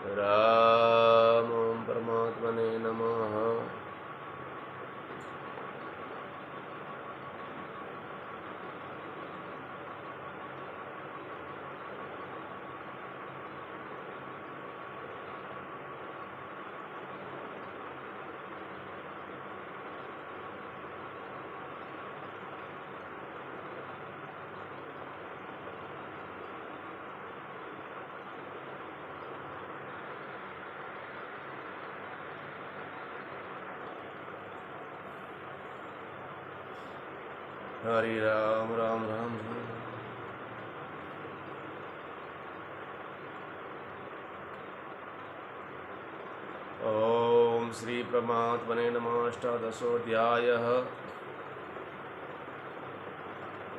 राम परमात्मने नमः। हरि राम राम राम राम। ओम श्री परमात्मने नमः। अष्टादशोऽध्यायः।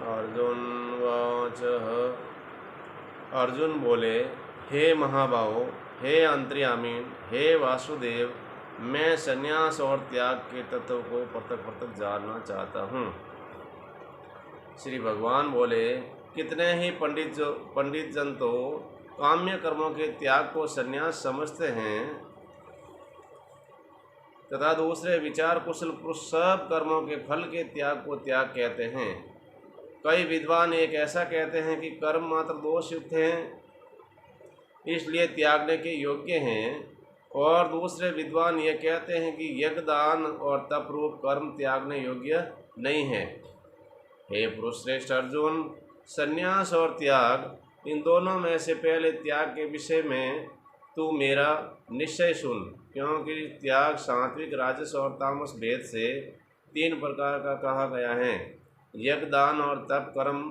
अर्जुन वाच। अर्जुन बोले, हे महाबाहो, हे अंतर्यामी, हे वासुदेव, मैं संन्यास और त्याग के तत्व को पृथक पृथक जानना चाहता हूँ। श्री भगवान बोले, कितने ही पंडित जन तो काम्य कर्मों के त्याग को संन्यास समझते हैं तथा दूसरे विचार कुशल पुरुष सब कर्मों के फल के त्याग को त्याग कहते हैं। कई विद्वान एक ऐसा कहते हैं कि कर्म मात्र दोष युक्त हैं, इसलिए त्यागने के योग्य हैं, और दूसरे विद्वान ये कहते हैं कि यज्ञ दान और तप रूप कर्म त्यागने योग्य नहीं है। हे पुरुष श्रेष्ठ अर्जुन, संन्यास और त्याग इन दोनों में से पहले त्याग के विषय में तू मेरा निश्चय सुन, क्योंकि त्याग सात्विक राजस और तामस भेद से 3 प्रकार का कहा गया है। यज्ञ दान और तप कर्म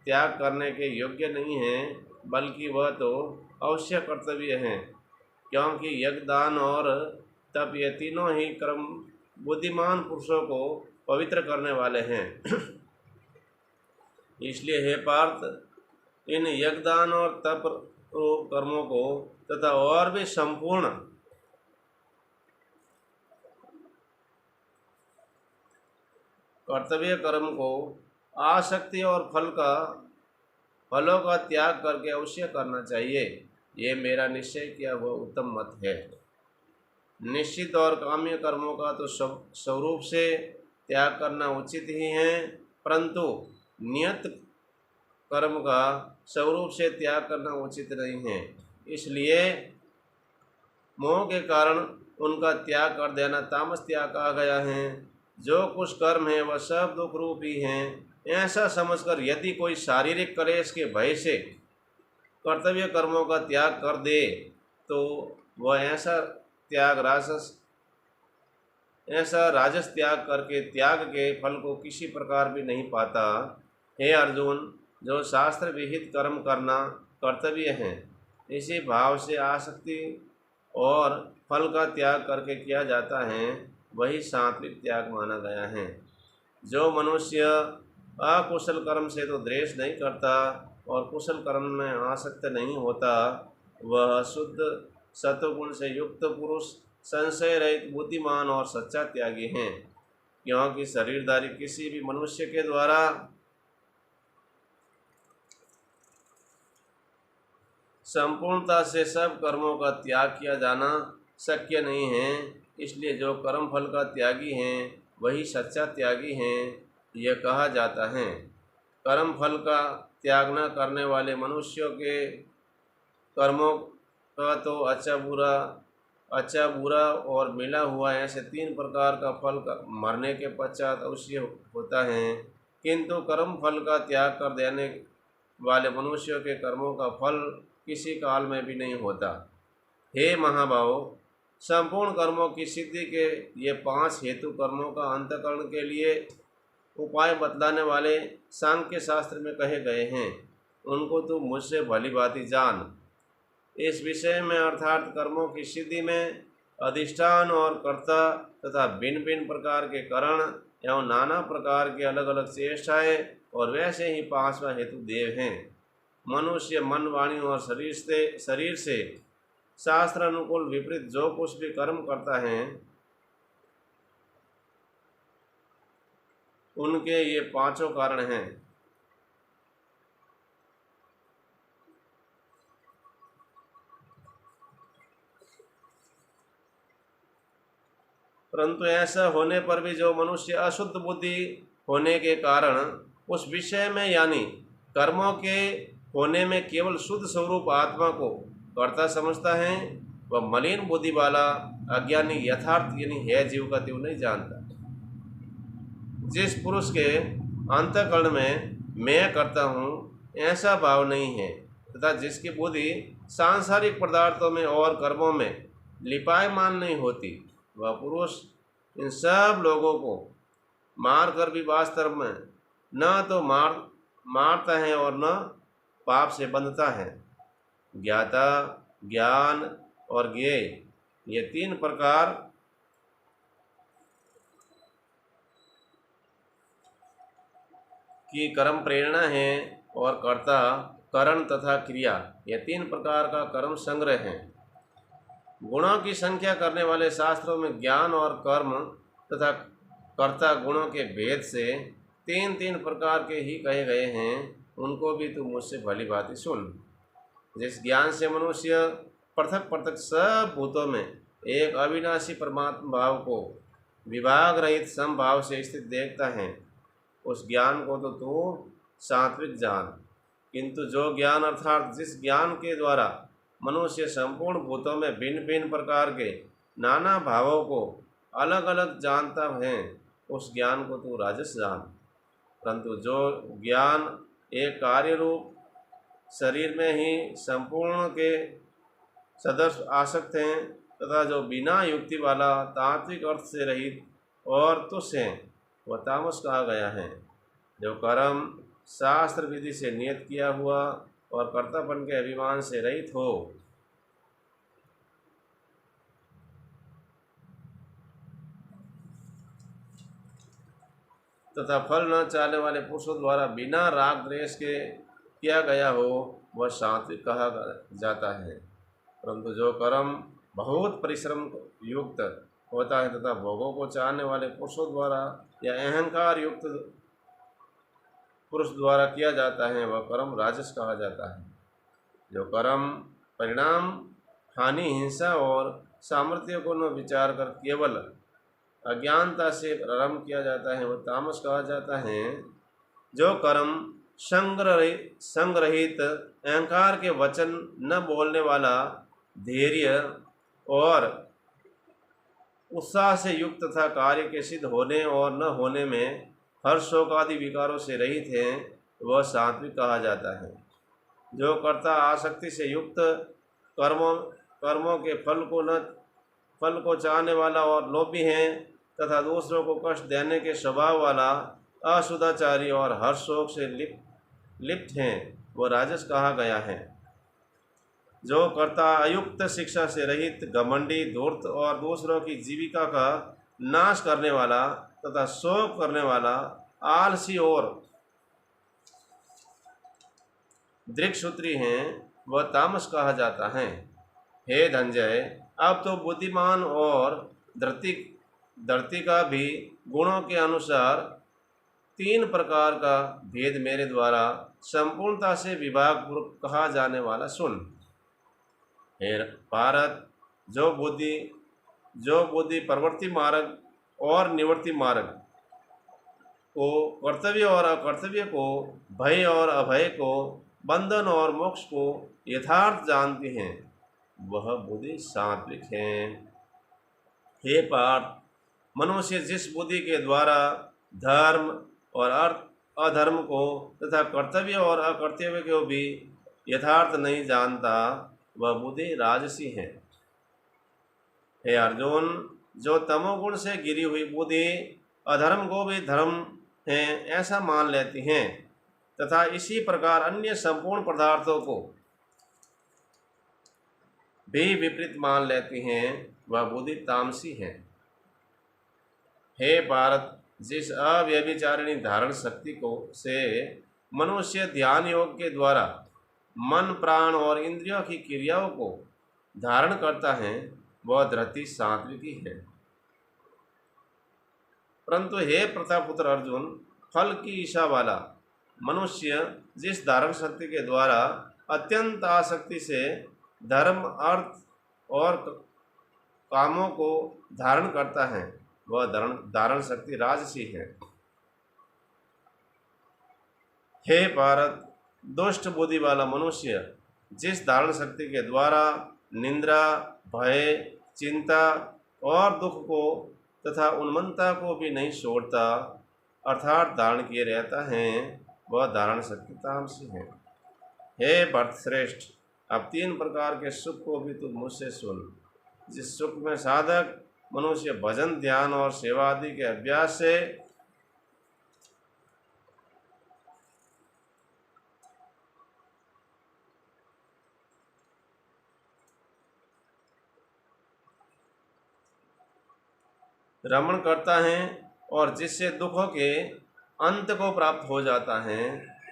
त्याग करने के योग्य नहीं हैं, बल्कि वह तो अवश्य कर्तव्य हैं, क्योंकि यज्ञ दान और तप ये तीनों ही कर्म बुद्धिमान पुरुषों को पवित्र करने वाले हैं। इसलिए हे पार्थ, इन यज्ञदान और तप कर्मों को तथा और भी संपूर्ण कर्तव्य कर्म को आसक्ति और फलों का त्याग करके अवश्य करना चाहिए। ये मेरा निश्चय किया हुआ उत्तम मत है। निश्चित और काम्य कर्मों का तो स्वरूप से त्याग करना उचित ही है, परंतु नियत कर्म का स्वरूप से त्याग करना उचित नहीं है। इसलिए मोह के कारण उनका त्याग कर देना तामस त्याग कहा गया है। जो कुछ कर्म है वह सब दुख रूप ही हैं। ऐसा समझकर यदि कोई शारीरिक क्लेश के भय से कर्तव्य कर्मों का त्याग कर दे तो वह ऐसा राजस त्याग करके त्याग के फल को किसी प्रकार भी नहीं पाता। हे अर्जुन, जो शास्त्र विहित कर्म करना कर्तव्य है, इसी भाव से आसक्ति और फल का त्याग करके किया जाता है, वही सात्विक त्याग माना गया है। जो मनुष्य अकुशल कर्म से तो द्वेष नहीं करता और कुशल कर्म में आसक्त नहीं होता, वह शुद्ध सत्वगुण से युक्त पुरुष संशय रहित बुद्धिमान और सच्चा त्यागी हैं। क्योंकि शरीरधारी किसी भी मनुष्य के द्वारा संपूर्णता से सब कर्मों का त्याग किया जाना शक्य नहीं है। इसलिए जो कर्म फल का त्यागी हैं वही सच्चा त्यागी हैं, यह कहा जाता है। कर्म फल का त्याग न करने वाले मनुष्यों के कर्मों का तो अच्छा बुरा और मिला हुआ ऐसे 3 प्रकार का फल मरने के पश्चात अवश्य होता है, किंतु कर्म फल का त्याग कर देने वाले मनुष्यों के कर्मों का फल किसी काल में भी नहीं होता। हे महाबाहो, संपूर्ण कर्मों की सिद्धि के ये 5 हेतु कर्मों का अंतःकरण के लिए उपाय बतलाने वाले सांख्य शास्त्र में कहे गए हैं, उनको तू मुझसे भली भांति जान। इस विषय में अर्थात कर्मों की सिद्धि में अधिष्ठान और कर्ता तथा भिन्न भिन्न प्रकार के कारण एवं नाना प्रकार के अलग अलग चेष्टाएँ और वैसे ही 5वां हेतु देव हैं। मनुष्य मन वाणी और शरीर से शास्त्र अनुकूल विपरीत जो कुछ भी कर्म करता है, उनके ये 5 कारण हैं। परंतु ऐसा होने पर भी जो मनुष्य अशुद्ध बुद्धि होने के कारण उस विषय में यानी कर्मों के होने में केवल शुद्ध स्वरूप आत्मा को कर्ता समझता है, वह मलिन बुद्धि वाला अज्ञानी यथार्थ यानी है जीव का त्यों नहीं जानता। जिस पुरुष के अंतःकरण में मैं करता हूँ ऐसा भाव नहीं है तथा जिसकी बुद्धि सांसारिक पदार्थों में और कर्मों में लिपायमान नहीं होती, वह पुरुष इन सब लोगों को मार कर भी वास्तव में न तो मारता है और न पाप से बंधता है। ज्ञाता, ज्ञान और ज्ञेय ये तीन प्रकार की कर्म प्रेरणा है और कर्ता, करण तथा क्रिया ये तीन प्रकार का कर्म संग्रह है। गुणों की संख्या करने वाले शास्त्रों में ज्ञान और कर्म तथा कर्ता गुणों के भेद से तीन तीन प्रकार के ही कहे गए हैं, उनको भी तू मुझसे भली भांति सुन। जिस ज्ञान से मनुष्य पृथक पृथक सब भूतों में एक अविनाशी परमात्मा भाव को विभाग रहित समभाव से स्थित देखता है, उस ज्ञान को तो तू सात्विक जान। किंतु जो ज्ञान अर्थात जिस ज्ञान के द्वारा मनुष्य संपूर्ण भूतों में भिन्न भिन्न प्रकार के नाना भावों को अलग अलग जानता है, उस ज्ञान को तू राजस जान। परंतु जो ज्ञान एक कार्य रूप शरीर में ही संपूर्ण के सदस्य आसक्त हैं तथा जो बिना युक्ति वाला तात्विक अर्थ से रहित और तुच्छ हैं, वह तामस कहा गया है। जो कर्म शास्त्र विधि से नियत किया हुआ और कर्तापन के अभिमान से रहित हो, तथा फल न चाहने वाले पुरुषों द्वारा बिना राग द्वेष के किया गया हो, वह सात्विक कहा जाता है। परंतु जो कर्म बहुत परिश्रम युक्त होता है तथा भोगों को चाहने वाले पुरुषों द्वारा या अहंकार युक्त पुरुष द्वारा किया जाता है, वह कर्म राजस कहा जाता है। जो कर्म परिणाम हानि, हिंसा और सामर्थ्य को न विचार कर केवल अज्ञानता से प्रारंभ किया जाता है, वह तामस कहा जाता है। जो कर्म संग्रहित अहंकार के वचन न बोलने वाला, धैर्य और उत्साह से युक्त तथा कार्य के सिद्ध होने और न होने में हर्ष शोक आदि विकारों से रहित है, वह सात्विक कहा जाता है। जो कर्ता आसक्ति से युक्त कर्मों के फल को चाहने वाला और लोभी है तथा दूसरों को कष्ट देने के स्वभाव वाला, असुदाचारी और हर्ष शोक से लिप्त हैं, वह राजस कहा गया है। जो कर्ता अयुक्त शिक्षा से रहित, घमंडी, धूर्त और दूसरों की जीविका का नाश करने वाला तथा शोक करने वाला, आलसी और दृक्सूत्री हैं, वह तामस कहा जाता है। हे धनंजय, अब तो बुद्धिमान और धरती का भी गुणों के अनुसार तीन प्रकार का भेद मेरे द्वारा संपूर्णता से विभाग पूर्वक कहा जाने वाला सुन। हे भारत, जो बुद्धि प्रवृत्ति मार्ग और निवृत्ति मार्ग को, कर्तव्य और अकर्तव्य को, भय और अभय को, बंधन और मोक्ष को यथार्थ जानती हैं, वह बुद्धि सात्विक है। हे पार्थ, मनुष्य जिस बुद्धि के द्वारा धर्म और अधर्म को तथा कर्तव्य और अकर्तव्य को भी यथार्थ नहीं जानता, वह बुद्धि राजसी है। हे अर्जुन, जो तमोगुण से गिरी हुई बुद्धि अधर्म को भी धर्म है ऐसा मान लेती हैं तथा इसी प्रकार अन्य संपूर्ण पदार्थों को भी विपरीत मान लेती हैं, वह बुद्धि तामसी है। हे भारत, जिस अव्यभिचारिणी धारण शक्ति को से मनुष्य ध्यान योग के द्वारा मन, प्राण और इंद्रियों की क्रियाओं को धारण करता है, वह धृति सात्विकी है। परंतु हे प्रतापुत्र अर्जुन, फल की इच्छा वाला मनुष्य जिस धारण शक्ति के द्वारा अत्यंत आसक्ति से धर्म, अर्थ और कामों को धारण करता है, वह धारण शक्ति राजसी है। हे पारत, दुष्ट बुद्धि वाला मनुष्य जिस धारण शक्ति के द्वारा निंद्रा, भय, चिंता और दुख को तथा उन्मत्तता को भी नहीं छोड़ता अर्थात धारण किए रहता है, वह धारण शक्ति तामसी है। हे भरतश्रेष्ठ, अब 3 प्रकार के सुख को भी तुम मुझसे सुन। जिस सुख में साधक मनुष्य भजन, ध्यान और सेवा आदि के अभ्यास से रमण करता है और जिससे दुखों के अंत को प्राप्त हो जाता है,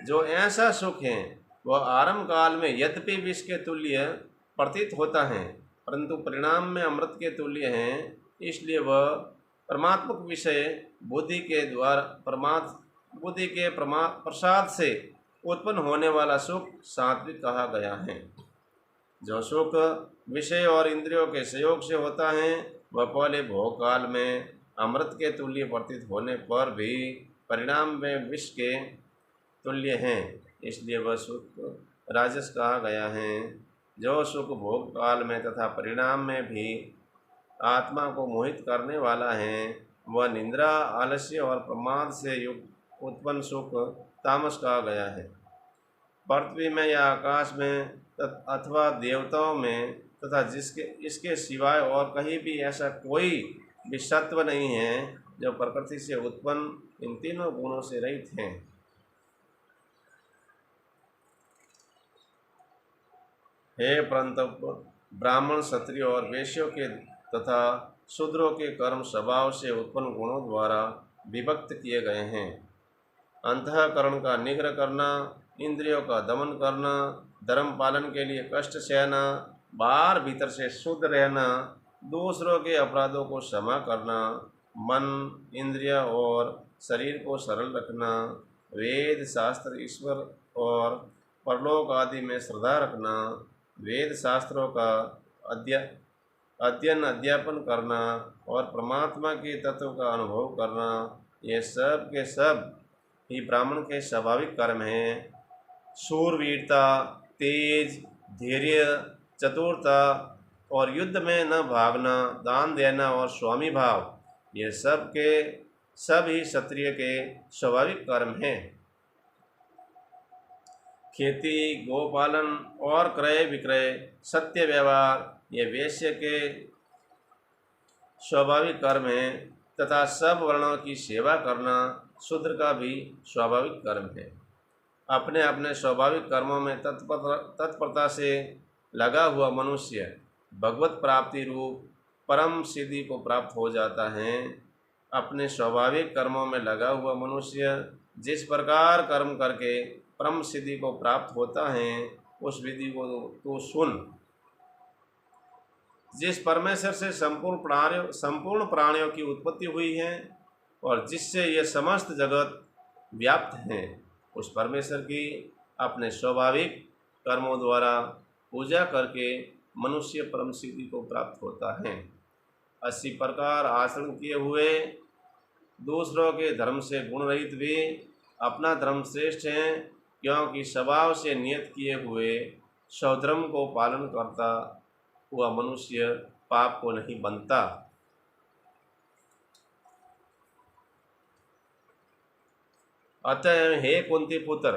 जो ऐसा सुख है वह आरंभ काल में यद्यपि विष के तुल्य प्रतीत होता है परंतु परिणाम में अमृत के तुल्य है। इसलिए वह परमात्मक विषय बुद्धि के द्वारा बुद्धि के प्रसाद से उत्पन्न होने वाला सुख सात्विक कहा गया है। जो सुख विषय और इंद्रियों के सहयोग से होता है वह पहले भोग काल में अमृत के तुल्य प्रतीत होने पर भी परिणाम में विष के तुल्य है, इसलिए वह सुख राजस कहा गया है। जो सुख भोग काल में तथा परिणाम में भी आत्मा को मोहित करने वाला है वह निंद्रा, आलस्य और प्रमाद से युक्त उत्पन्न सुख तामस कहा गया है। पृथ्वी में या आकाश में अथवा देवताओं में तथा इसके सिवाय और कहीं भी ऐसा कोई भी सत्व नहीं है जो प्रकृति से उत्पन्न इन तीनों गुणों से रहित हैं। हे परंतु ब्राह्मण, क्षत्रिय और वैश्यों के तथा शूद्रों के कर्म स्वभाव से उत्पन्न गुणों द्वारा विभक्त किए गए हैं। अंतःकरण का निग्रह करना, इंद्रियों का दमन करना, धर्म पालन के लिए कष्ट सहना, बाहर भीतर से शुद्ध रहना, दूसरों के अपराधों को क्षमा करना, मन, इंद्रिय और शरीर को सरल रखना, वेद शास्त्र, ईश्वर और परलोक आदि में श्रद्धा रखना, वेद शास्त्रों का अध्ययन अध्यापन करना और परमात्मा के तत्व का अनुभव करना, ये सब के सब ही ब्राह्मण के स्वाभाविक कर्म हैं। शूरवीरता, तेज, धैर्य, चतुरता और युद्ध में न भागना, दान देना और स्वामी भाव, ये सब के सब ही क्षत्रिय के स्वाभाविक कर्म हैं। खेती, गोपालन और क्रय विक्रय, सत्य व्यवहार, ये वैश्य के स्वाभाविक कर्म हैं तथा सब वर्णों की सेवा करना शूद्र का भी स्वाभाविक कर्म है। अपने अपने स्वाभाविक कर्मों में तत्परता से लगा हुआ मनुष्य भगवत प्राप्ति रूप परम सिद्धि को प्राप्त हो जाता है। अपने स्वाभाविक कर्मों में लगा हुआ मनुष्य जिस प्रकार कर्म करके परम सिद्धि को प्राप्त होता है उस विधि को तो सुन। जिस परमेश्वर से संपूर्ण प्राणियों की उत्पत्ति हुई है और जिससे यह समस्त जगत व्याप्त हैं, उस परमेश्वर की अपने स्वाभाविक कर्मों द्वारा पूजा करके मनुष्य परम सिद्धि को प्राप्त होता है। 80 प्रकार आचरण किए हुए दूसरों के धर्म से गुण रहित भी अपना धर्म श्रेष्ठ है, क्योंकि स्वभाव से नियत किए हुए स्वधर्म को पालन करता हुआ मनुष्य पाप को नहीं बनता। अतः हे कुंती पुत्र,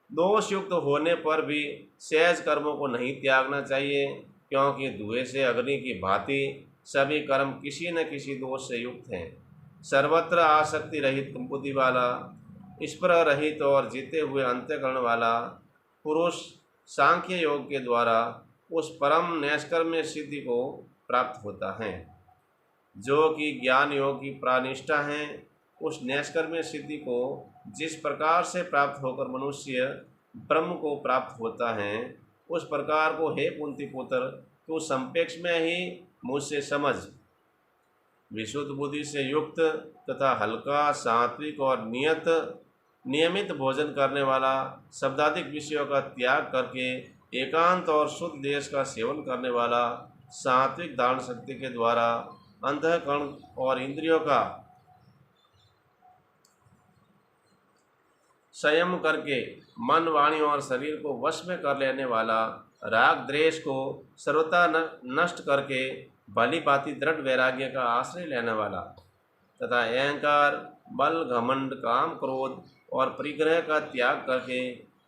दोष युक्त होने पर भी सहज कर्मों को नहीं त्यागना चाहिए, क्योंकि धुएं से अग्नि की भांति सभी कर्म किसी न किसी दोष से युक्त हैं। सर्वत्र आसक्ति रहित बुद्धि वाला, स्पृह रहित और जीते हुए अंतःकरण वाला पुरुष सांख्य योग के द्वारा उस परम नैष्कर्म्य सिद्धि को प्राप्त होता है जो कि ज्ञान योग की प्रानिष्ठा है। उस नैष्कर्म्य सिद्धि को जिस प्रकार से प्राप्त होकर मनुष्य ब्रह्म को प्राप्त होता है, उस प्रकार को हे कुंती पुत्र तू संपेक्ष में ही मुझसे समझ। विशुद्ध बुद्धि से युक्त तथा हल्का, सात्विक और नियमित भोजन करने वाला, शब्दाधिक विषयों का त्याग करके एकांत और शुद्ध देश का सेवन करने वाला, सात्विक धारण शक्ति के द्वारा अंतःकरण और इंद्रियों का संयम करके मन, वाणी और शरीर को वश में कर लेने वाला, राग द्वेष को सर्वथा नष्ट करके भली भांति दृढ़ वैराग्य का आश्रय लेने वाला तथा अहंकार, बल, घमंड, काम, क्रोध और परिग्रह का त्याग करके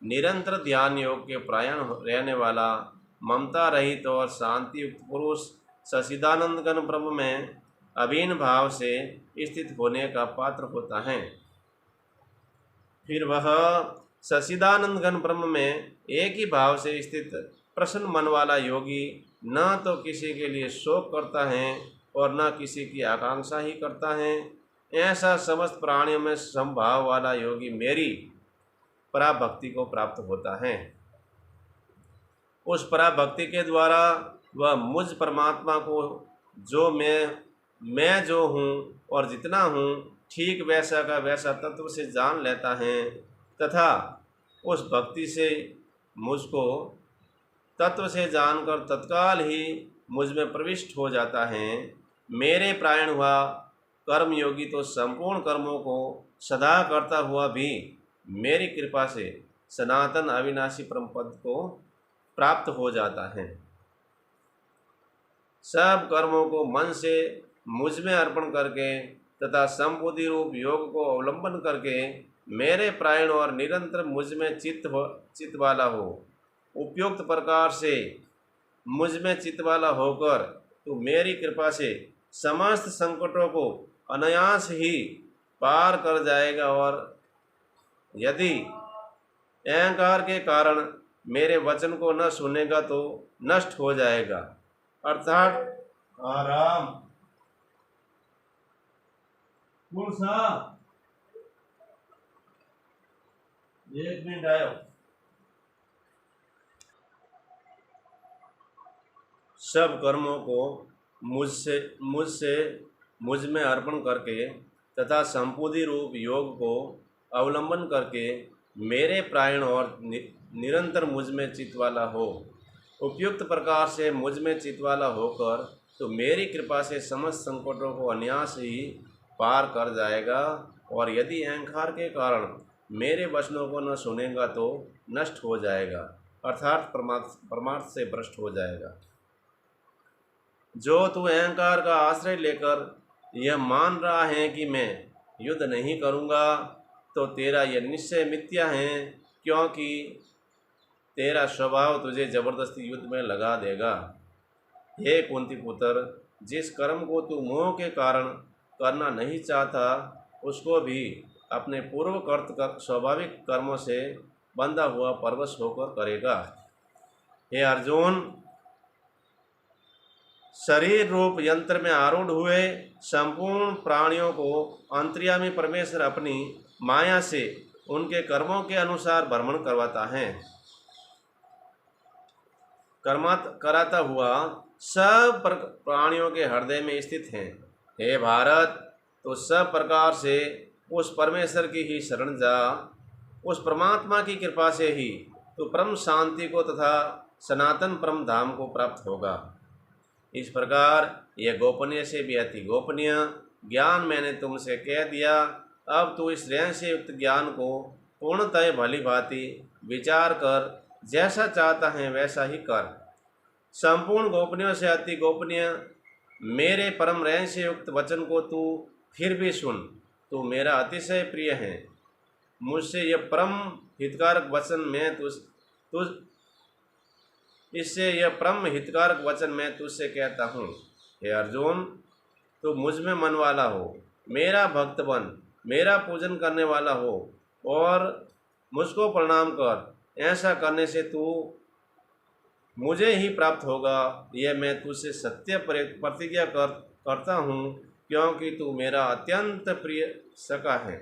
निरंतर ध्यान योग के परायण रहने वाला, ममता रहित और शांति युक्त पुरुष सच्चिदानंद घन ब्रह्म में अभिन्न भाव से स्थित होने का पात्र होता है। फिर वह सच्चिदानंद घन ब्रह्म में एक ही भाव से स्थित प्रसन्न मन वाला योगी न तो किसी के लिए शोक करता है और न किसी की आकांक्षा ही करता है। ऐसा समस्त प्राणियों में समभाव वाला योगी मेरी पराभक्ति को प्राप्त होता है। उस पराभक्ति के द्वारा वह मुझ परमात्मा को जो मैं जो हूँ और जितना हूँ ठीक वैसा का वैसा तत्व से जान लेता है तथा उस भक्ति से मुझको तत्व से जानकर तत्काल ही मुझ में प्रविष्ट हो जाता है। मेरे प्रायण हुआ कर्मयोगी तो संपूर्ण कर्मों को सदा करता हुआ भी मेरी कृपा से सनातन अविनाशी परम पद को प्राप्त हो जाता है। सब कर्मों को मन से मुझ में अर्पण करके तथा संबुद्धि रूप योग को अवलंबन करके मेरे प्रायण और निरंतर मुझ में चित्त वाला हो, उपयुक्त प्रकार से मुझ में चित्त वाला होकर तो मेरी कृपा से समस्त संकटों को अनायास ही पार कर जाएगा और यदि अहंकार के कारण मेरे वचन को न सुनेगा तो नष्ट हो जाएगा। अर्थात आराम एक मिनट आयो। सब कर्मों को मुझ में अर्पण करके तथा संपूर्ण रूप योग को अवलंबन करके मेरे प्रायण और निरंतर मुझ में चित्त वाला हो, उपयुक्त प्रकार से मुझ में चित्त वाला होकर तो मेरी कृपा से समस्त संकटों को अनायास ही पार कर जाएगा और यदि अहंकार के कारण मेरे वचनों को न सुनेगा तो नष्ट हो जाएगा, अर्थात परमार्थ से भ्रष्ट हो जाएगा। जो तू अहंकार का आश्रय लेकर यह मान रहा है कि मैं युद्ध नहीं करूँगा तो तेरा यह निश्चय मिथ्या है, क्योंकि तेरा स्वभाव तुझे जबरदस्ती युद्ध में लगा देगा। हे कुंती पुत्र, जिस कर्म को तू मोह के कारण करना नहीं चाहता उसको भी अपने पूर्वकृत स्वाभाविक कर्मों से बंधा हुआ परवश होकर करेगा। हे अर्जुन, शरीर रूप यंत्र में आरूढ़ हुए संपूर्ण प्राणियों को अंतर्यामी परमेश्वर अपनी माया से उनके कर्मों के अनुसार भ्रमण करवाता है। कराता हुआ सब प्राणियों के हृदय में स्थित है। हे भारत, तो सब प्रकार से उस परमेश्वर की ही शरण जा। उस परमात्मा की कृपा से ही तो परम शांति को तथा सनातन परम धाम को प्राप्त होगा। इस प्रकार यह गोपनीय से भी अति गोपनीय ज्ञान मैंने तुमसे कह दिया। अब तू इस रहस्य युक्त ज्ञान को पूर्णतः भली भांति विचार कर जैसा चाहता है वैसा ही कर। संपूर्ण गोपनीय से अति गोपनीय मेरे परम रहस्य युक्त वचन को तू फिर भी सुन। तू मेरा अतिशय प्रिय है। मुझसे यह परम हितकारक वचन इससे यह परम हितकारक वचन मैं तुझसे कहता हूँ। हे अर्जुन, तू मुझ में मन वाला हो, मेरा भक्त बन, मेरा पूजन करने वाला हो और मुझको प्रणाम कर। ऐसा करने से तू मुझे ही प्राप्त होगा। यह मैं तुझसे सत्य प्रतिज्ञा करता हूँ, क्योंकि तू मेरा अत्यंत प्रिय सखा है।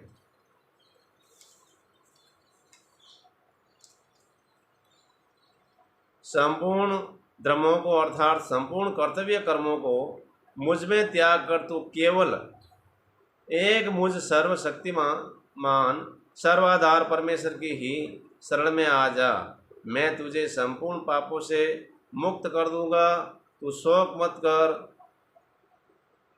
संपूर्ण धर्मों को अर्थात संपूर्ण कर्तव्य कर्मों को मुझ में त्याग कर तू केवल एक मुझ सर्वशक्तिमान सर्वाधार परमेश्वर की ही शरण में आ जा। मैं तुझे संपूर्ण पापों से मुक्त कर दूंगा। तू शोक मत कर।